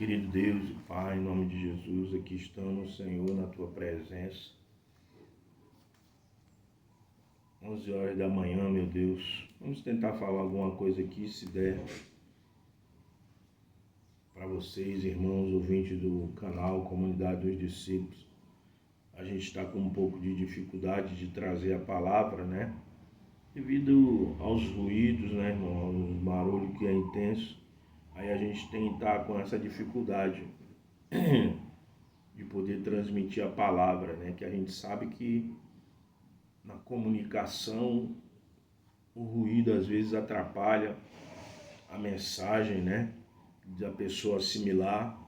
Querido Deus e Pai, em nome de Jesus, aqui estamos, Senhor, na Tua presença. 11 horas da manhã, meu Deus. Vamos tentar falar alguma coisa aqui, se der, para vocês, irmãos, ouvintes do canal Comunidade dos Discípulos. A gente está com um pouco de dificuldade de trazer a palavra, né? Devido aos ruídos, né, irmão? Ao barulho que é intenso. Aí a gente tem que estar com essa dificuldade de poder transmitir a palavra, né? Que a gente sabe que na comunicação o ruído às vezes atrapalha a mensagem, né? Da pessoa assimilar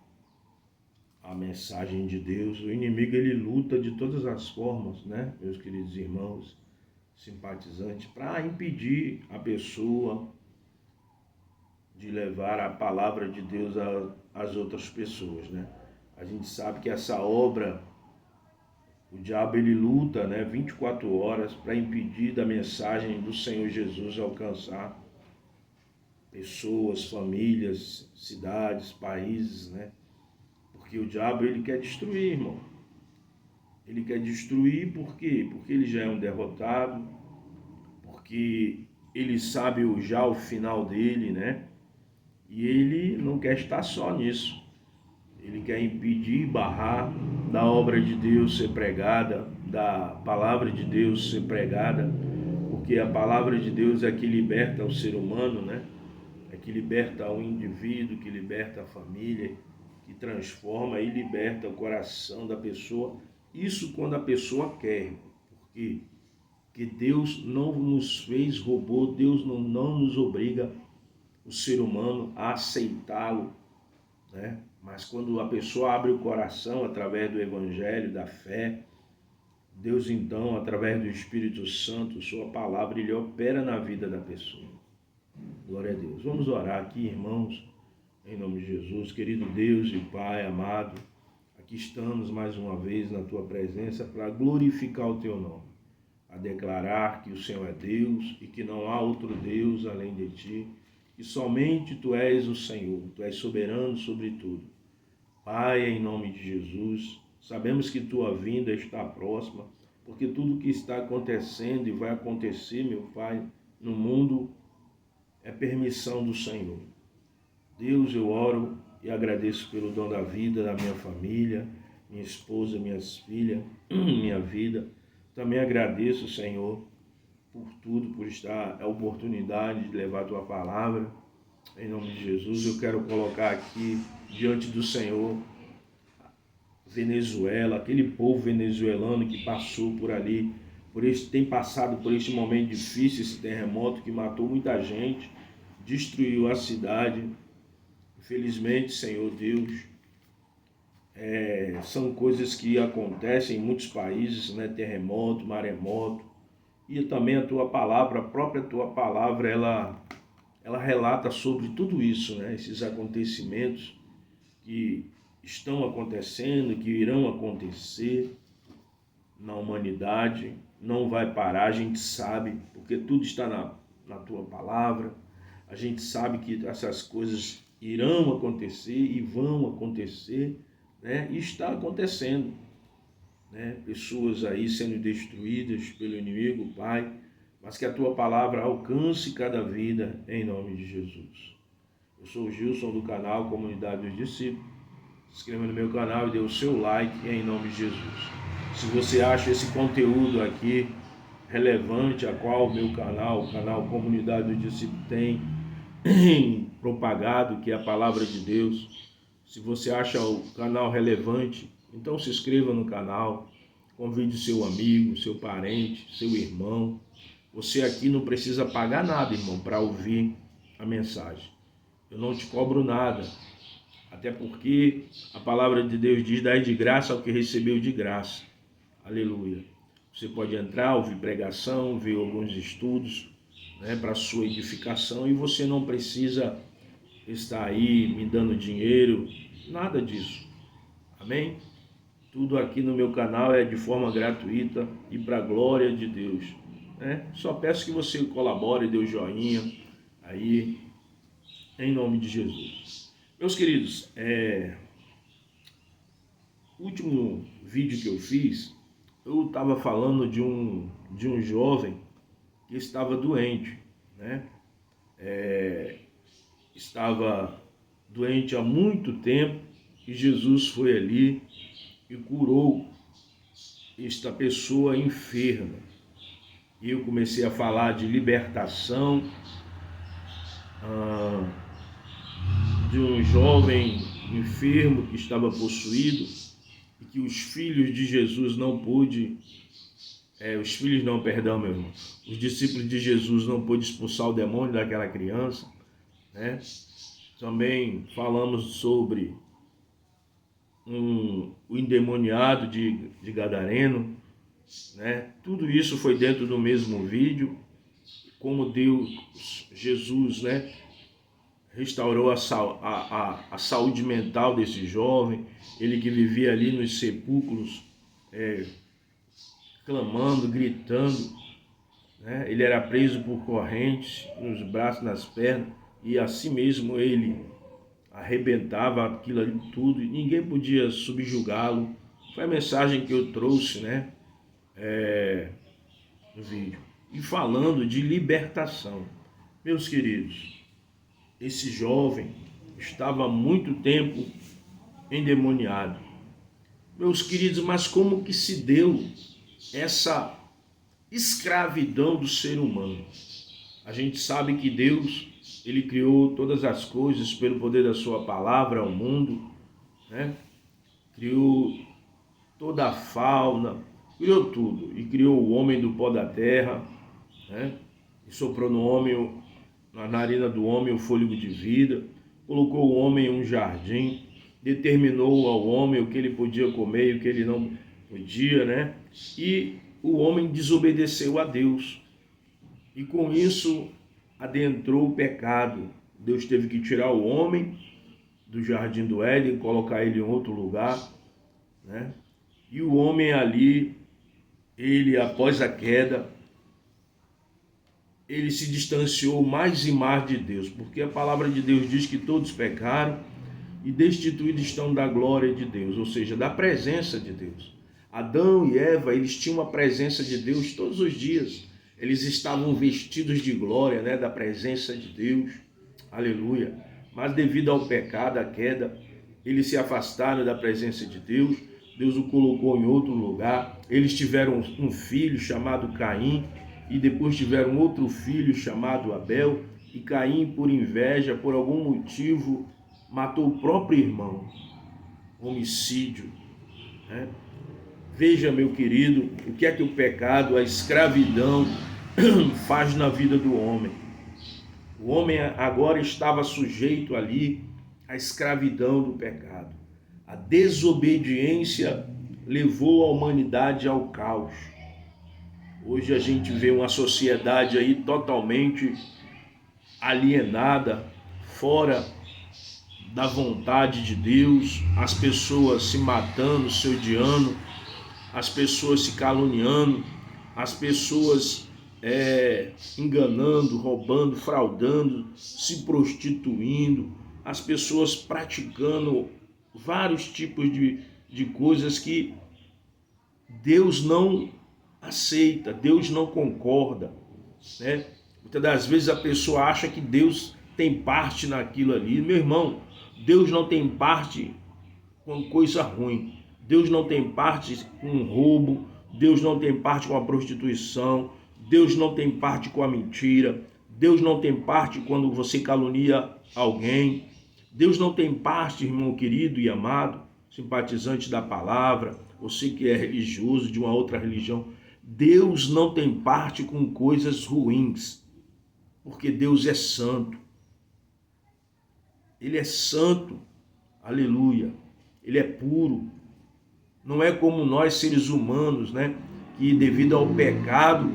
a mensagem de Deus. O inimigo, ele luta de todas as formas, né, meus queridos irmãos, simpatizantes, para impedir a pessoa de levar a palavra de Deus às outras pessoas, né? A gente sabe que essa obra, o diabo, ele luta, né, 24 horas para impedir da mensagem do Senhor Jesus alcançar pessoas, famílias, cidades, países, né? Porque o diabo, ele quer destruir, irmão. Ele quer destruir por quê? Porque ele já é um derrotado, porque ele sabe já o final dele, né? E ele não quer estar só nisso. Ele quer impedir, barrar da obra de Deus ser pregada, da palavra de Deus ser pregada, porque a palavra de Deus é que liberta o ser humano, né? É que liberta o indivíduo, que liberta a família, que transforma e liberta o coração da pessoa. Isso quando a pessoa quer. Por quê? Porque Deus não nos fez robô, Deus não nos obriga o ser humano a aceitá-lo, né? Mas quando a pessoa abre o coração através do Evangelho, da fé, Deus então, através do Espírito Santo, sua palavra, ele opera na vida da pessoa. Glória a Deus. Vamos orar aqui, irmãos, em nome de Jesus. Querido Deus e Pai amado, aqui estamos mais uma vez na Tua presença para glorificar o Teu nome, a declarar que o Senhor é Deus e que não há outro Deus além de Ti, que somente Tu és o Senhor, Tu és soberano sobre tudo. Pai, em nome de Jesus, sabemos que Tua vinda está próxima, porque tudo que está acontecendo e vai acontecer, meu Pai, no mundo é permissão do Senhor. Deus, eu oro e agradeço pelo dom da vida, da minha família, minha esposa, minhas filhas, minha vida. Também agradeço, Senhor, por tudo, por estar a oportunidade de levar a Tua palavra. Em nome de Jesus, eu quero colocar aqui diante do Senhor Venezuela, aquele povo venezuelano que passou por ali, tem passado por este momento difícil, esse terremoto que matou muita gente, destruiu a cidade. Infelizmente, Senhor Deus, são coisas que acontecem em muitos países, né? Terremoto, maremoto, e também a Tua palavra, a própria Tua palavra, ela relata sobre tudo isso, né? Esses acontecimentos que estão acontecendo, que irão acontecer na humanidade, não vai parar, a gente sabe, porque tudo está na Tua palavra. A gente sabe que essas coisas irão acontecer e vão acontecer, né? E está acontecendo, né? Pessoas aí sendo destruídas pelo inimigo, Pai, mas que a Tua palavra alcance cada vida em nome de Jesus. Eu sou o Gilson do canal Comunidade dos Discípulos. Se inscreva no meu canal e dê o seu like em nome de Jesus. Se você acha esse conteúdo aqui relevante, a qual o meu canal, o canal Comunidade dos Discípulos tem propagado, que é a palavra de Deus, se você acha o canal relevante, então se inscreva no canal, convide seu amigo, seu parente, seu irmão. Você aqui não precisa pagar nada, irmão, para ouvir a mensagem. Eu não te cobro nada, até porque a palavra de Deus diz: dai de graça ao que recebeu de graça. Aleluia. Você pode entrar, ouvir pregação, ver alguns estudos, né, para sua edificação, e você não precisa estar aí me dando dinheiro, nada disso. Amém? Tudo aqui no meu canal é de forma gratuita e para a glória de Deus, né? Só peço que você colabore, dê o joinha aí, em nome de Jesus. Meus queridos, o último vídeo que eu fiz, eu estava falando de um jovem que estava doente, né? Estava doente há muito tempo e Jesus foi ali e curou esta pessoa enferma. E eu comecei a falar de libertação, de um jovem enfermo que estava possuído e que os filhos de Jesus não pôde, os discípulos de Jesus não pôde expulsar o demônio daquela criança, né? Também falamos sobre o endemoniado de Gadareno, né? Tudo isso foi dentro do mesmo vídeo, como Jesus, né, restaurou a saúde mental desse jovem, ele que vivia ali nos sepulcros, clamando, gritando, né? Ele era preso por correntes nos braços, nas pernas, e assim mesmo ele arrebentava aquilo ali tudo, e ninguém podia subjugá-lo. Foi a mensagem que eu trouxe, né, no vídeo. E falando de libertação, meus queridos, esse jovem estava há muito tempo endemoniado. Meus queridos, mas como que se deu essa escravidão do ser humano? A gente sabe que Deus, ele criou todas as coisas pelo poder da sua palavra, o mundo, né? Criou toda a fauna, criou tudo, e criou o homem do pó da terra, né? E soprou no homem, na narina do homem, o fôlego de vida, colocou o homem em um jardim, determinou ao homem o que ele podia comer e o que ele não podia, né? E o homem desobedeceu a Deus, e com isso adentrou o pecado. Deus teve que tirar o homem do jardim do Éden, colocar ele em outro lugar, né? E o homem ali, ele após a queda, ele se distanciou mais e mais de Deus, porque a palavra de Deus diz que todos pecaram e destituídos estão da glória de Deus, ou seja, da presença de Deus. Adão e Eva, eles tinham a presença de Deus todos os dias. Eles estavam vestidos de glória, né, da presença de Deus. Aleluia. Mas devido ao pecado, à queda, eles se afastaram da presença de Deus. Deus o colocou em outro lugar. Eles tiveram um filho chamado Caim, e depois tiveram outro filho chamado Abel. E Caim, por inveja, por algum motivo, matou o próprio irmão. Homicídio, né? Veja, meu querido, o que é que o pecado, a escravidão faz na vida do homem. O homem agora estava sujeito ali à escravidão do pecado. A desobediência levou a humanidade ao caos. Hoje a gente vê uma sociedade aí totalmente alienada, fora da vontade de Deus, as pessoas se matando, se odiando, as pessoas se caluniando, as pessoas enganando, roubando, fraudando, se prostituindo, as pessoas praticando vários tipos de coisas que Deus não aceita, Deus não concorda, né? Muitas das vezes a pessoa acha que Deus tem parte naquilo ali. Meu irmão, Deus não tem parte com coisa ruim. Deus não tem parte com roubo. Deus não tem parte com a prostituição. Deus não tem parte com a mentira. Deus não tem parte quando você calunia alguém. Deus não tem parte, irmão querido e amado, simpatizante da palavra, você que é religioso de uma outra religião. Deus não tem parte com coisas ruins, porque Deus é santo. Ele é santo, aleluia. Ele é puro. Não é como nós, seres humanos, né? Que devido ao pecado,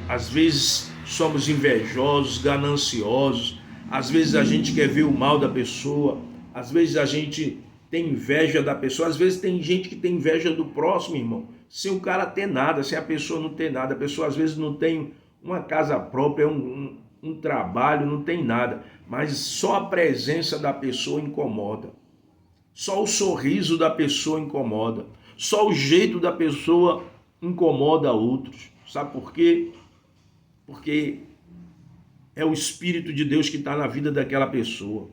às vezes somos invejosos, gananciosos. Às vezes a gente quer ver o mal da pessoa. Às vezes a gente tem inveja da pessoa. Às vezes tem gente que tem inveja do próximo, irmão. Sem o cara ter nada, sem a pessoa não ter nada. A pessoa às vezes não tem uma casa própria, um trabalho, não tem nada. mas só a presença da pessoa incomoda. Só o sorriso da pessoa incomoda. Só o jeito da pessoa incomoda outros. Sabe por quê? Porque é o Espírito de Deus que está na vida daquela pessoa.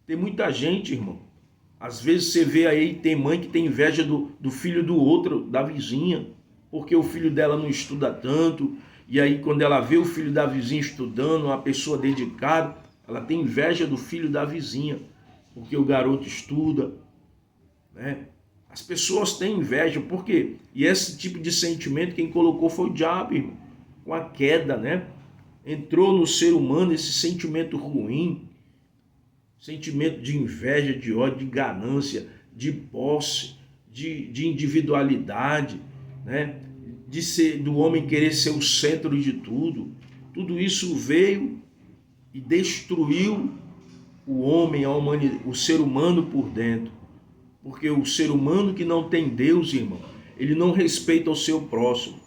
Tem muita gente, irmão. Às vezes você vê aí, tem mãe que tem inveja do filho do outro, da vizinha, porque o filho dela não estuda tanto. E aí quando ela vê o filho da vizinha estudando, uma pessoa dedicada, ela tem inveja do filho da vizinha, porque o garoto estuda, né? As pessoas têm inveja, por quê? E esse tipo de sentimento quem colocou foi o diabo, irmão. Com a queda, né? Entrou no ser humano esse sentimento ruim, sentimento de inveja, de ódio, de ganância, de posse, de individualidade, né? Do homem querer ser o centro de tudo. Tudo isso veio e destruiu o homem, a humanidade, o ser humano por dentro. Porque o ser humano que não tem Deus, irmão, ele não respeita o seu próximo.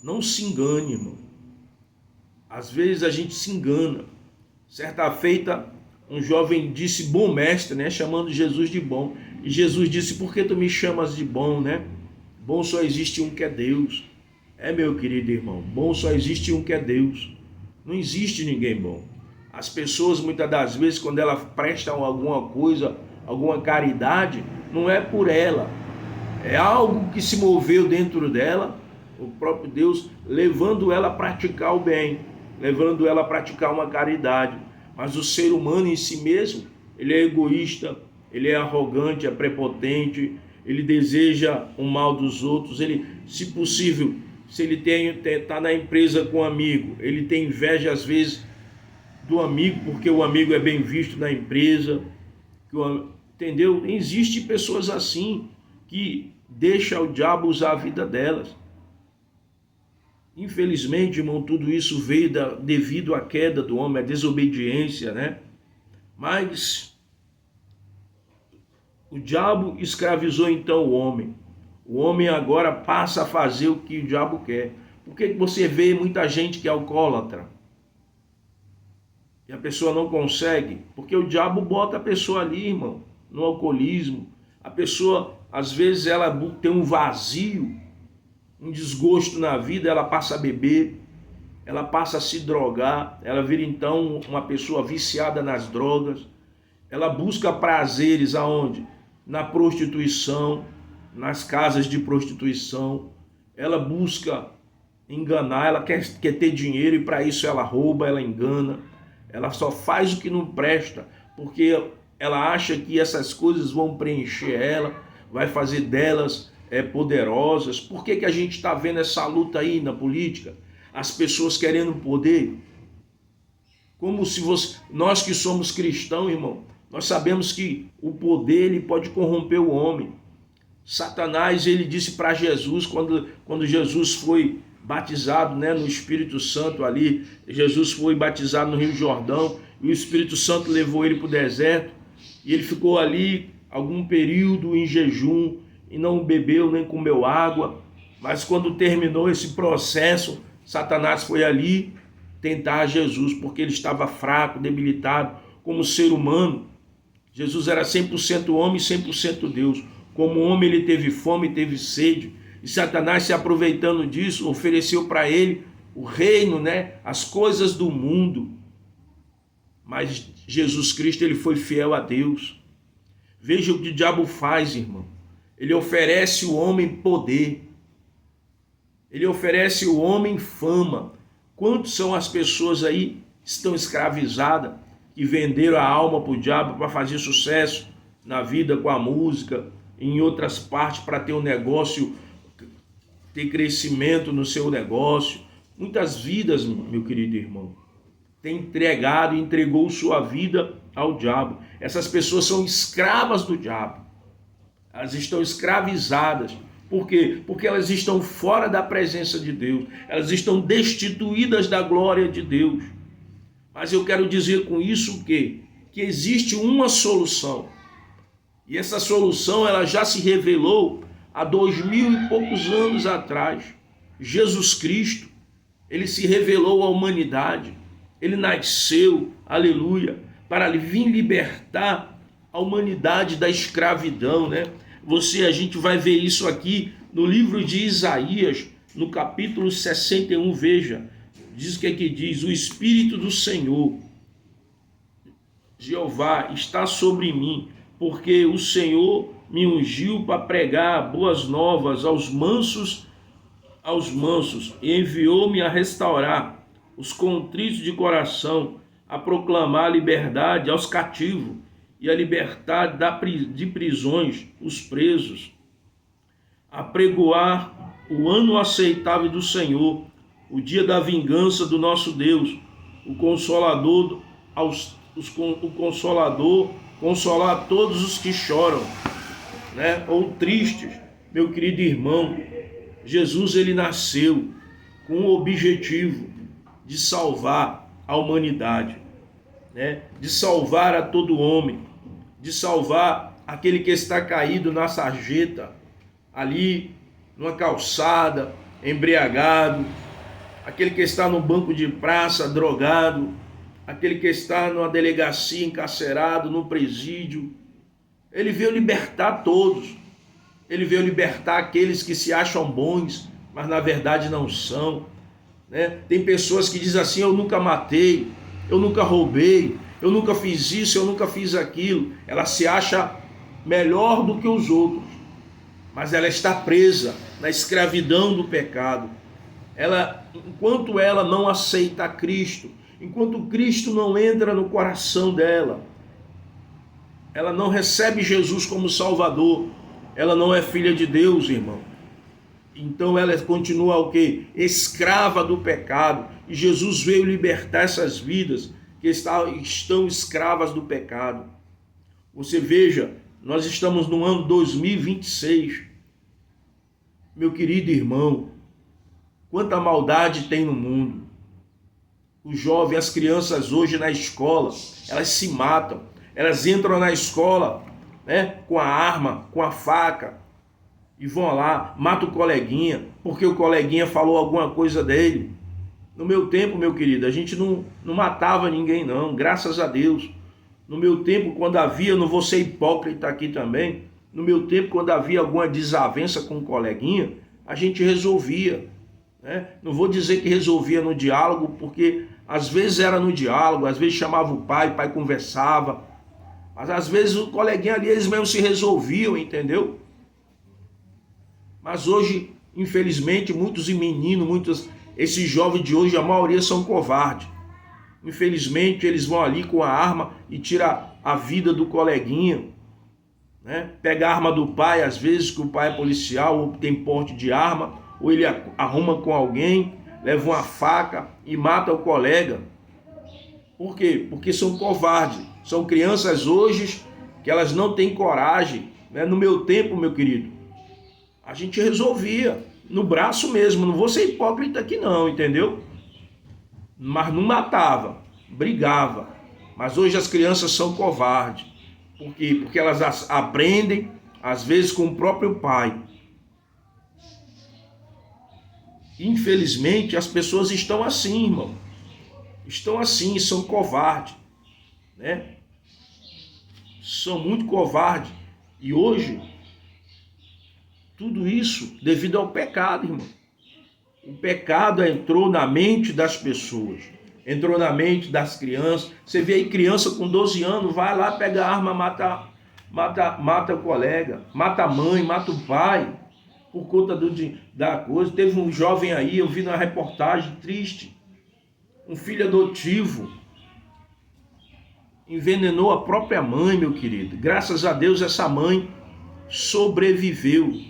Não se engane, irmão. Às vezes a gente se engana. Certa feita, um jovem disse, bom mestre, né? Chamando Jesus de bom. E Jesus disse, por que tu me chamas de bom, né? Bom só existe um que é Deus. É, meu querido irmão, bom só existe um que é Deus. Não existe ninguém bom. As pessoas, muitas das vezes, quando elas prestam alguma coisa, alguma caridade, não é por ela. É algo que se moveu dentro dela, o próprio Deus, levando ela a praticar o bem, levando ela a praticar uma caridade. Mas o ser humano em si mesmo, ele é egoísta, ele é arrogante, é prepotente, ele deseja o mal dos outros, ele, se possível, se ele está na empresa com um amigo, ele tem inveja às vezes do amigo, porque o amigo é bem visto na empresa, entendeu? Existem pessoas assim, que deixam o diabo usar a vida delas. Infelizmente, irmão, tudo isso veio devido à queda do homem, à desobediência, né? Mas o diabo escravizou então o homem. O homem agora passa a fazer o que o diabo quer. Por que você vê muita gente que é alcoólatra? E a pessoa não consegue? Porque o diabo bota a pessoa ali, irmão, no alcoolismo. A pessoa, às vezes, ela tem um vazio, um desgosto na vida, ela passa a beber, ela passa a se drogar, ela vira então uma pessoa viciada nas drogas, ela busca prazeres aonde? Na prostituição, nas casas de prostituição, ela busca enganar, ela quer ter dinheiro e para isso ela rouba, ela engana, ela só faz o que não presta, porque ela acha que essas coisas vão preencher ela, vai fazer delas poderosas. Por que a gente está vendo essa luta aí na política? As pessoas querendo poder. Como se nós que somos cristãos, irmão, nós sabemos que o poder ele pode corromper o homem. Satanás, ele disse para Jesus, quando Jesus foi batizado, né, no Espírito Santo ali, Jesus foi batizado no Rio Jordão, e o Espírito Santo levou ele para o deserto, e ele ficou ali algum período em jejum, e não bebeu nem comeu água, mas quando terminou esse processo, Satanás foi ali tentar Jesus, porque ele estava fraco, debilitado, como ser humano. Jesus era 100% homem e 100% Deus. Como homem ele teve fome, teve sede, e Satanás, se aproveitando disso, ofereceu para ele o reino, né, as coisas do mundo. Mas Jesus Cristo, ele foi fiel a Deus. Veja o que o diabo faz, irmão. Ele oferece ao homem poder. Ele oferece ao homem fama. Quantos são as pessoas aí que estão escravizadas, que venderam a alma para o diabo para fazer sucesso na vida com a música, em outras partes para ter um negócio, ter crescimento no seu negócio. Muitas vidas, meu querido irmão, tem entregado e entregou sua vida ao diabo. Essas pessoas são escravas do diabo. Elas estão escravizadas. Por quê? Porque elas estão fora da presença de Deus. Elas estão destituídas da glória de Deus. Mas eu quero dizer com isso o quê? Que existe uma solução. E essa solução ela já se revelou há 2000 e poucos anos atrás. Jesus Cristo, ele se revelou à humanidade. Ele nasceu, aleluia, para vir libertar a humanidade da escravidão, né? A gente vai ver isso aqui no livro de Isaías, no capítulo 61, veja, diz o que é que diz: o Espírito do Senhor, Jeová, está sobre mim, porque o Senhor me ungiu para pregar boas novas aos mansos, e enviou-me a restaurar os contritos de coração, a proclamar a liberdade aos cativos e a liberdade de prisões os presos, a pregoar o ano aceitável do Senhor, o dia da vingança do nosso Deus, o Consolador, consolar todos os que choram, né, ou tristes. Meu querido irmão, Jesus, ele nasceu com o objetivo de salvar a humanidade, né, de salvar a todo homem, de salvar aquele que está caído na sarjeta, ali numa calçada, embriagado, aquele que está no banco de praça, drogado, aquele que está numa delegacia, encarcerado, no presídio. Ele veio libertar todos. Ele veio libertar aqueles que se acham bons, mas na verdade não são, né? Tem pessoas que dizem assim: eu nunca matei, eu nunca roubei, eu nunca fiz isso, eu nunca fiz aquilo. Ela se acha melhor do que os outros, mas ela está presa na escravidão do pecado. Enquanto ela não aceita Cristo, enquanto Cristo não entra no coração dela, ela não recebe Jesus como Salvador, ela não é filha de Deus, irmão. Então ela continua o quê? Escrava do pecado. E Jesus veio libertar essas vidas que estão escravas do pecado. Você veja, nós estamos no ano 2026. Meu querido irmão, quanta maldade tem no mundo. Os jovens, as crianças hoje na escola, elas se matam. Elas entram na escola, né, com a arma, com a faca, e vão lá, matam o coleguinha, porque o coleguinha falou alguma coisa dele. No meu tempo, meu querido, a gente não matava ninguém não, graças a Deus. No meu tempo, quando havia, não vou ser hipócrita aqui também, no meu tempo, quando havia alguma desavença com um coleguinha, a gente resolvia, né? Não vou dizer que resolvia no diálogo, porque às vezes era no diálogo, às vezes chamava o pai conversava, mas às vezes o coleguinha ali, eles mesmo se resolviam, entendeu? Mas hoje, infelizmente, muitos meninos, esses jovens de hoje, a maioria são covardes. Infelizmente, eles vão ali com a arma e tiram a vida do coleguinha, né? Pega a arma do pai, às vezes, que o pai é policial ou tem porte de arma, ou ele arruma com alguém, leva uma faca e mata o colega. Por quê? Porque são covardes. São crianças hoje que elas não têm coragem, né? No meu tempo, meu querido, a gente resolvia no braço mesmo. Não vou ser hipócrita aqui não, entendeu? Mas não matava, brigava. Mas hoje as crianças são covardes. Por quê? Porque elas aprendem, às vezes, com o próprio pai. Infelizmente, as pessoas estão assim, irmão. Estão assim, são covardes, né? São muito covardes. E hoje, tudo isso devido ao pecado, irmão. O pecado entrou na mente das pessoas, entrou na mente das crianças. Você vê aí criança com 12 anos, vai lá, pega a arma, mata o colega, mata a mãe, mata o pai, por conta da coisa. Teve um jovem aí, eu vi na reportagem, triste, um filho adotivo, envenenou a própria mãe, meu querido. Graças a Deus essa mãe sobreviveu.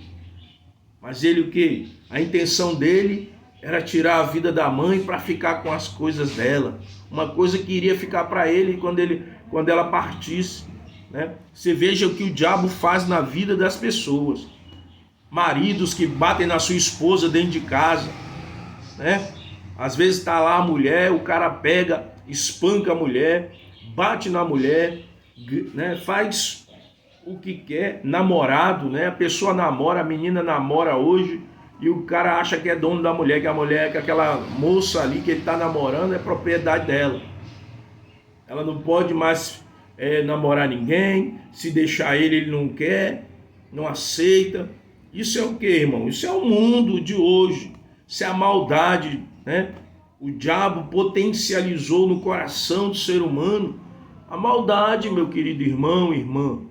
Mas ele o quê? A intenção dele era tirar a vida da mãe para ficar com as coisas dela. Uma coisa que iria ficar para ele quando ela partisse, né? Você veja o que o diabo faz na vida das pessoas. Maridos que batem na sua esposa dentro de casa, né? Às vezes está lá a mulher, o cara pega, espanca a mulher, bate na mulher, né? Faz o que quer, namorado, né? A pessoa namora, a menina namora hoje, e o cara acha que é dono da mulher, que aquela moça ali que ele está namorando é propriedade dela. Ela não pode mais namorar ninguém, se deixar ele não quer, não aceita. Isso é o que, irmão? Isso é o mundo de hoje. Isso é a maldade, né? O diabo potencializou no coração do ser humano a maldade, meu querido irmão e irmã.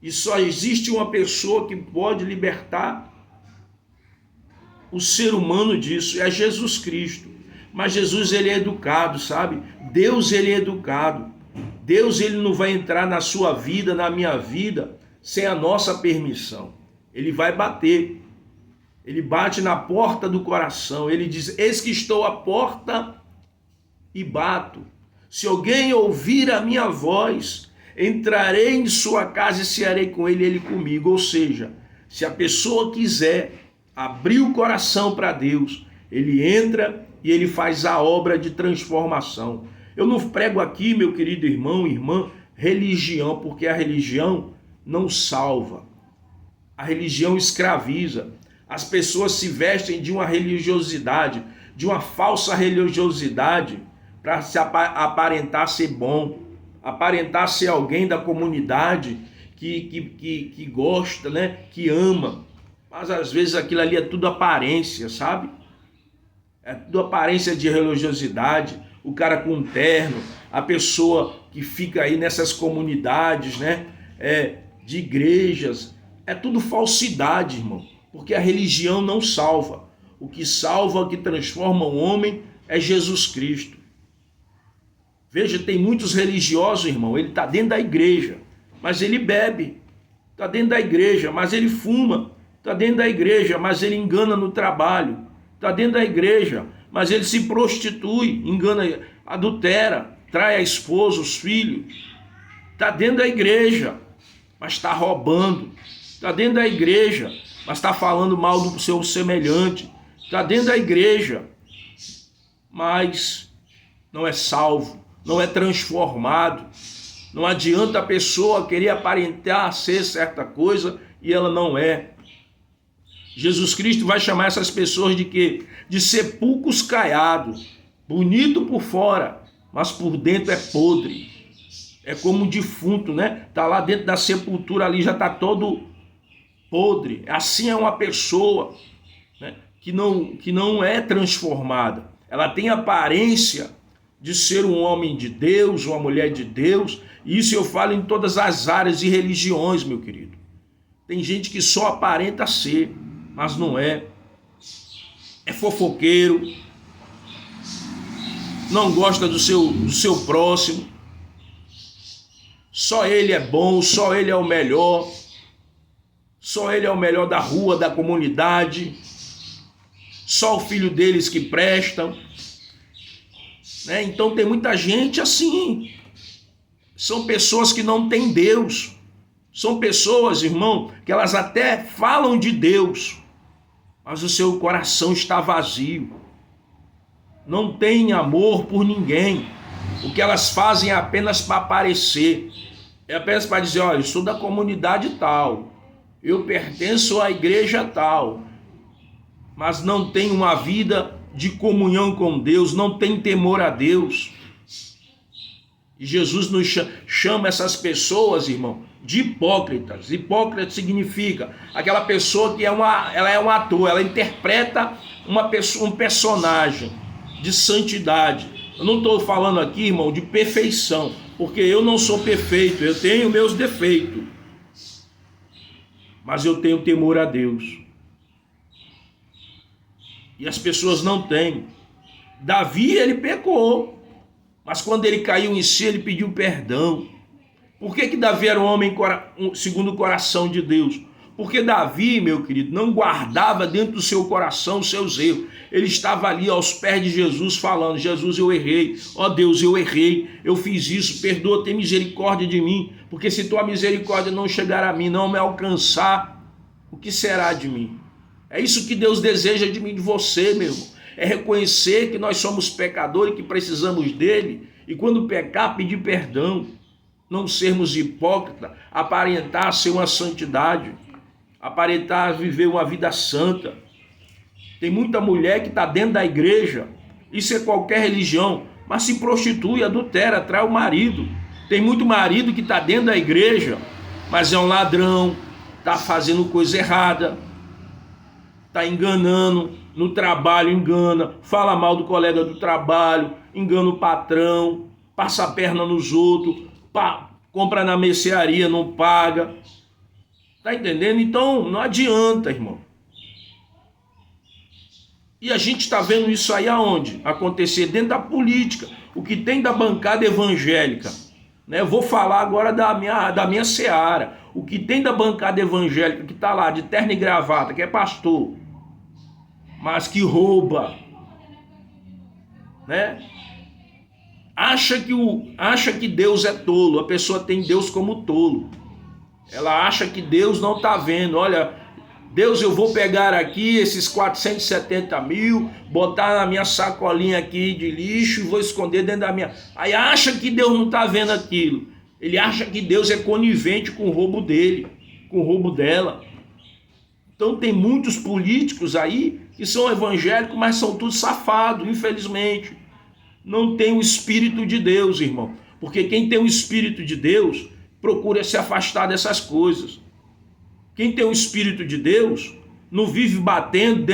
E só existe uma pessoa que pode libertar o ser humano disso, é Jesus Cristo. Mas Jesus, ele é educado, sabe? Deus, ele é educado. Deus, ele não vai entrar na sua vida, na minha vida, sem a nossa permissão. Ele vai bater. Ele bate na porta do coração. Ele diz: eis que estou à porta e bato. Se alguém ouvir a minha voz, entrarei em sua casa e cearei com ele, ele comigo. Ou seja, se a pessoa quiser abrir o coração para Deus, ele entra e ele faz a obra de transformação. Eu não prego aqui, meu querido irmão e irmã, religião, porque a religião não salva. A religião escraviza. As pessoas se vestem de uma religiosidade, de uma falsa religiosidade, para se aparentar ser bom, aparentar ser alguém da comunidade que gosta, né? Que ama. Mas às vezes aquilo ali é tudo aparência, sabe? É tudo aparência de religiosidade. O cara com terno, a pessoa que fica aí nessas comunidades, né? De igrejas. É tudo falsidade, irmão. Porque a religião não salva. O que salva, o que transforma o homem é Jesus Cristo. Veja, tem muitos religiosos, irmão, ele está dentro da igreja, mas ele bebe. Está dentro da igreja, mas ele fuma. Está dentro da igreja, mas ele engana no trabalho. Está dentro da igreja, mas ele se prostitui, engana, adultera, trai a esposa, os filhos. Está dentro da igreja, mas está roubando. Está dentro da igreja, mas está falando mal do seu semelhante. Está dentro da igreja, mas não é salvo, não é transformado. Não adianta a pessoa querer aparentar ser certa coisa e ela não é. Jesus Cristo vai chamar essas pessoas de quê? De sepulcros caiados, bonito por fora, mas por dentro é podre. É como um defunto, né? Está lá dentro da sepultura ali, já está todo podre. Assim é uma pessoa, né? que não é transformada. Ela tem aparência de ser um homem de Deus, uma mulher de Deus. E isso eu falo em todas as áreas e religiões, meu querido. Tem gente que só aparenta ser, mas não é. É fofoqueiro, não gosta do seu próximo. Só ele é bom, só ele é o melhor. Só ele é o melhor da rua, da comunidade. Só o filho deles que prestam. Né? Então tem muita gente assim. São pessoas que não têm Deus. São pessoas, irmão, que elas até falam de Deus, mas o seu coração está vazio. Não tem amor por ninguém. O que elas fazem é apenas para aparecer. É apenas para dizer: olha, eu sou da comunidade tal, eu pertenço à igreja tal, mas não tem uma vida de comunhão com Deus, não tem temor a Deus. E Jesus nos chama essas pessoas, irmão, de hipócritas. Hipócrita significa aquela pessoa que ela é um ator, ela interpreta um personagem de santidade. Eu não estou falando aqui, irmão, de perfeição, porque eu não sou perfeito, eu tenho meus defeitos, mas eu tenho temor a Deus. E as pessoas não têm. Davi, ele pecou, mas quando ele caiu em si, ele pediu perdão. Por que Davi era um homem segundo o coração de Deus? Porque Davi, meu querido, não guardava dentro do seu coração os seus erros. Ele estava ali aos pés de Jesus falando: Jesus, eu errei. Ó Deus, eu errei. Eu fiz isso. Perdoa, tem misericórdia de mim. Porque se tua misericórdia não chegar a mim, não me alcançar, o que será de mim? É isso que Deus deseja de mim, de você, meu irmão. É reconhecer que nós somos pecadores, que precisamos dele. E quando pecar, pedir perdão. Não sermos hipócritas, aparentar ser uma santidade, aparentar viver uma vida santa. Tem muita mulher que está dentro da igreja, isso é qualquer religião, mas se prostitui, adultera, trai o marido. Tem muito marido que está dentro da igreja, mas é um ladrão, está fazendo coisa errada, está enganando, no trabalho engana, fala mal do colega do trabalho, engana o patrão, passa a perna nos outros, compra na mercearia, não paga. Está entendendo? Então não adianta, irmão. E a gente está vendo isso aí aonde? Acontecer dentro da política. O que tem da bancada evangélica. Né? Eu vou falar agora da minha seara. O que tem da bancada evangélica que está lá de terno e gravata, que é pastor, mas que rouba, né? Acha que Deus é tolo. A pessoa tem Deus como tolo. Ela acha que Deus não está vendo. Olha, Deus, eu vou pegar aqui esses 470 mil, botar na minha sacolinha aqui de lixo e vou esconder dentro da minha... Aí acha que Deus não está vendo aquilo. Ele acha que Deus é conivente com o roubo dele, com o roubo dela. Então tem muitos políticos aí que são evangélicos, mas são todos safados, infelizmente. Não tem o Espírito de Deus, irmão. Porque quem tem o Espírito de Deus procura se afastar dessas coisas. Quem tem o Espírito de Deus não vive batendo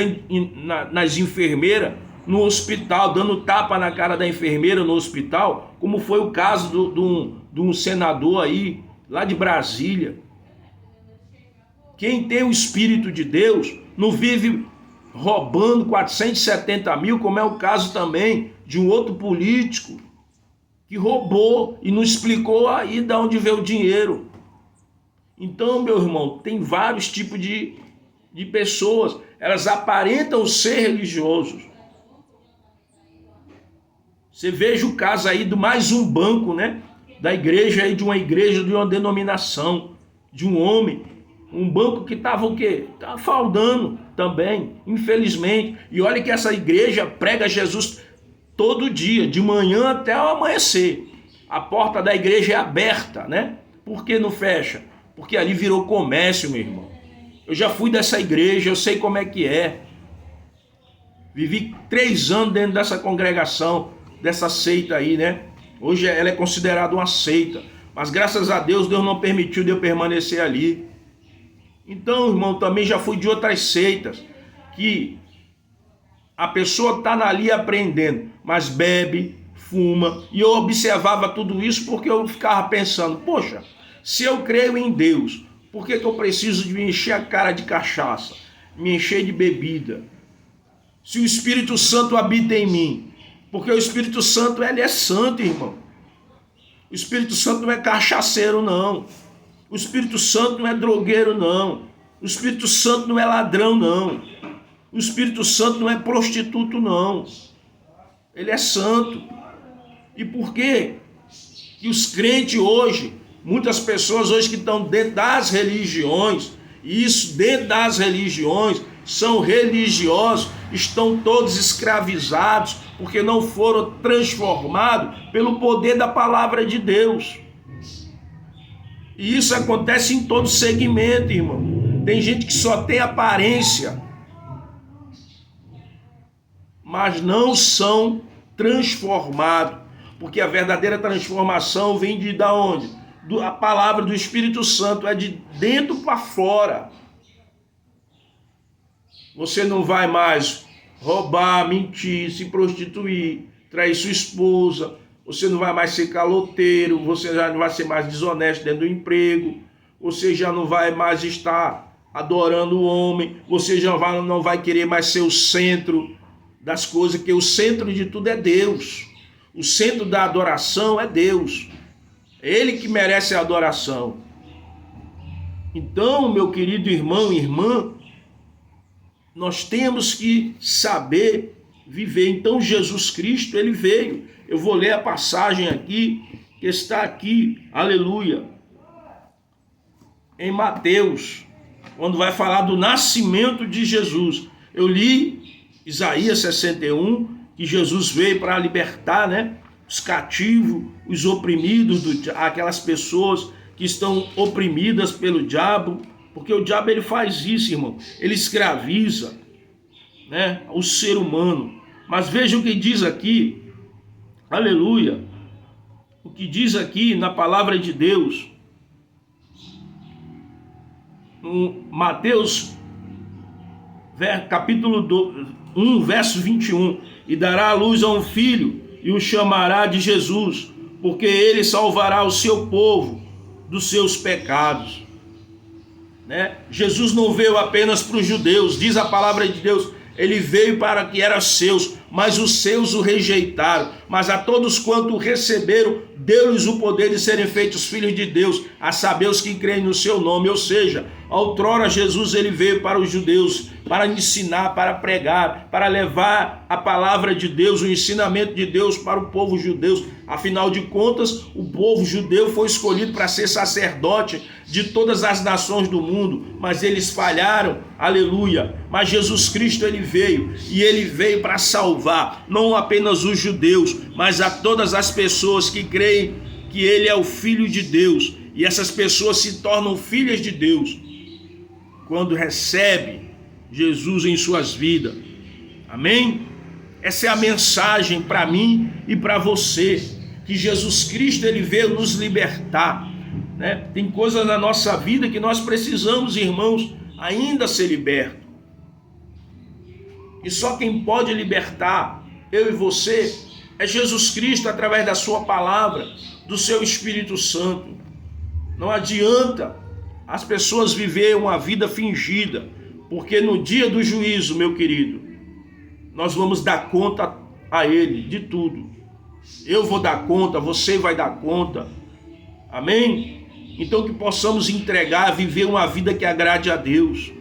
nas enfermeiras no hospital, dando tapa na cara da enfermeira no hospital, como foi o caso de um senador aí, lá de Brasília. Quem tem o Espírito de Deus não vive roubando 470 mil, como é o caso também de um outro político que roubou e não explicou aí de onde veio o dinheiro. Então, meu irmão, tem vários tipos de pessoas. Elas aparentam ser religiosos. Você veja o caso aí de mais um banco, né? Da igreja aí, de uma denominação, de um homem. Um banco que estava o quê? Estava fraudando também, infelizmente. E olha que essa igreja prega Jesus todo dia, de manhã até o amanhecer. A porta da igreja é aberta, né? Por que não fecha? Porque ali virou comércio, meu irmão. Eu já fui dessa igreja, eu sei como é que é. Vivi 3 anos dentro dessa congregação, dessa seita aí, né? Hoje ela é considerada uma seita. Mas graças a Deus, Deus não permitiu de eu permanecer ali. Então, irmão, também já fui de outras seitas, que a pessoa está ali aprendendo, mas bebe, fuma. E eu observava tudo isso porque eu ficava pensando, poxa, se eu creio em Deus, por que eu preciso de me encher a cara de cachaça, me encher de bebida? Se o Espírito Santo habita em mim, porque o Espírito Santo, ele é santo, irmão. O Espírito Santo não é cachaceiro, não. O Espírito Santo não é drogueiro, não. O Espírito Santo não é ladrão, não. O Espírito Santo não é prostituto, não. Ele é santo. E por quê? Que os crentes hoje, muitas pessoas hoje que estão dentro das religiões, e isso dentro das religiões, são religiosos, estão todos escravizados, porque não foram transformados pelo poder da palavra de Deus. E isso acontece em todo segmento, irmão. Tem gente que só tem aparência, mas não são transformados, porque a verdadeira transformação vem de onde? A palavra do Espírito Santo é de dentro para fora. Você não vai mais roubar, mentir, se prostituir, trair sua esposa. Você não vai mais ser caloteiro, você já não vai ser mais desonesto dentro do emprego, você já não vai mais estar adorando o homem, você já não vai querer mais ser o centro das coisas, porque o centro de tudo é Deus. O centro da adoração é Deus. É Ele que merece a adoração. Então, meu querido irmão e irmã, nós temos que saber viver. Então, Jesus Cristo, ele veio. Eu vou ler a passagem aqui, que está aqui, aleluia, em Mateus, quando vai falar do nascimento de Jesus. Eu li Isaías 61, que Jesus veio para libertar, né, os cativos, os oprimidos, aquelas pessoas que estão oprimidas pelo diabo, porque o diabo ele faz isso, irmão, ele escraviza. né, o ser humano. Mas veja o que diz aqui, aleluia, o que diz aqui na palavra de Deus, no Mateus capítulo 1, verso 21, e dará à luz a um filho, e o chamará de Jesus, porque ele salvará o seu povo dos seus pecados. Né? Jesus não veio apenas para os judeus, diz a palavra de Deus, ele veio para que eram seus, mas os seus o rejeitaram. Mas a todos quanto o receberam, deu-lhes o poder de serem feitos filhos de Deus, a saber os que creem no seu nome. Ou seja, outrora Jesus ele veio para os judeus, para ensinar, para pregar, para levar a palavra de Deus, o ensinamento de Deus para o povo judeu. Afinal de contas, o povo judeu foi escolhido para ser sacerdote de todas as nações do mundo, mas eles falharam, aleluia. Mas Jesus Cristo ele veio, e ele veio para salvar, não apenas os judeus, mas a todas as pessoas que creem que ele é o Filho de Deus, e essas pessoas se tornam filhas de Deus quando recebem Jesus em suas vidas. Amém? Essa é a mensagem para mim e para você, que Jesus Cristo ele veio nos libertar, né? Tem coisas na nossa vida que nós precisamos, irmãos, ainda ser libertos. E só quem pode libertar eu e você é Jesus Cristo, através da sua palavra, do seu Espírito Santo. Não adianta as pessoas viverem uma vida fingida, porque no dia do juízo, meu querido, nós vamos dar conta a ele de tudo. Eu vou dar conta, você vai dar conta. Amém? Então que possamos entregar, viver uma vida que agrade a Deus.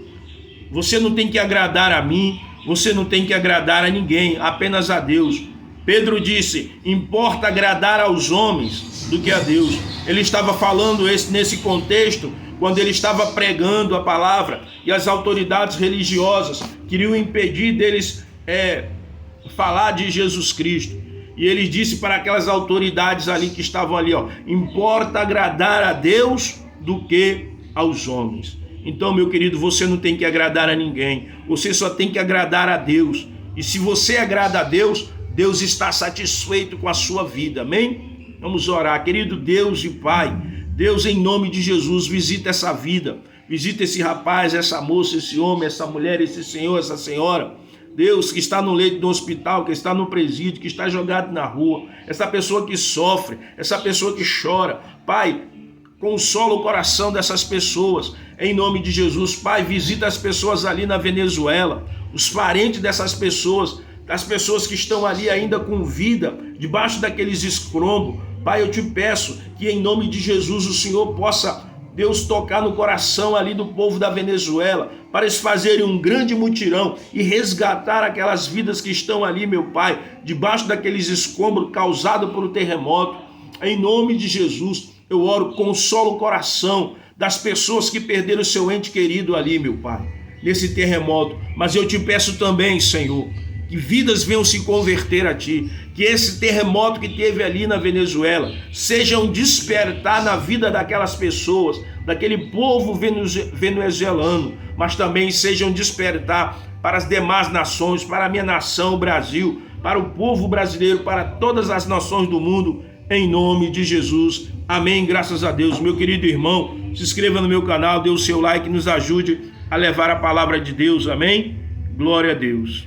Você não tem que agradar a mim, você não tem que agradar a ninguém, apenas a Deus. Pedro disse, importa agradar aos homens do que a Deus. Ele estava falando nesse contexto, quando ele estava pregando a palavra, e as autoridades religiosas queriam impedir deles falar de Jesus Cristo. E ele disse para aquelas autoridades ali que estavam ali, importa agradar a Deus do que aos homens. Então, meu querido, você não tem que agradar a ninguém, você só tem que agradar a Deus. E se você agrada a Deus, Deus está satisfeito com a sua vida, amém? Vamos orar. Querido Deus e Pai, Deus, em nome de Jesus, visita essa vida, visita esse rapaz, essa moça, esse homem, essa mulher, esse senhor, essa senhora, Deus, que está no leito do hospital, que está no presídio, que está jogado na rua, essa pessoa que sofre, essa pessoa que chora. Pai, consola o coração dessas pessoas, em nome de Jesus. Pai, visita as pessoas ali na Venezuela, os parentes dessas pessoas, das pessoas que estão ali ainda com vida, debaixo daqueles escombros. Pai, eu te peço que em nome de Jesus o Senhor possa, Deus, tocar no coração ali do povo da Venezuela, para eles fazerem um grande mutirão e resgatar aquelas vidas que estão ali, meu Pai, debaixo daqueles escombros causados pelo terremoto. Em nome de Jesus, eu oro, consola o coração das pessoas que perderam seu ente querido ali, meu Pai, nesse terremoto. Mas eu te peço também, Senhor, que vidas venham se converter a Ti, que esse terremoto que teve ali na Venezuela seja um despertar na vida daquelas pessoas, daquele povo venezuelano, mas também seja um despertar para as demais nações, para a minha nação, o Brasil, para o povo brasileiro, para todas as nações do mundo, em nome de Jesus. Amém, graças a Deus. Meu querido irmão, se inscreva no meu canal, dê o seu like, nos ajude a levar a palavra de Deus. Amém? Glória a Deus.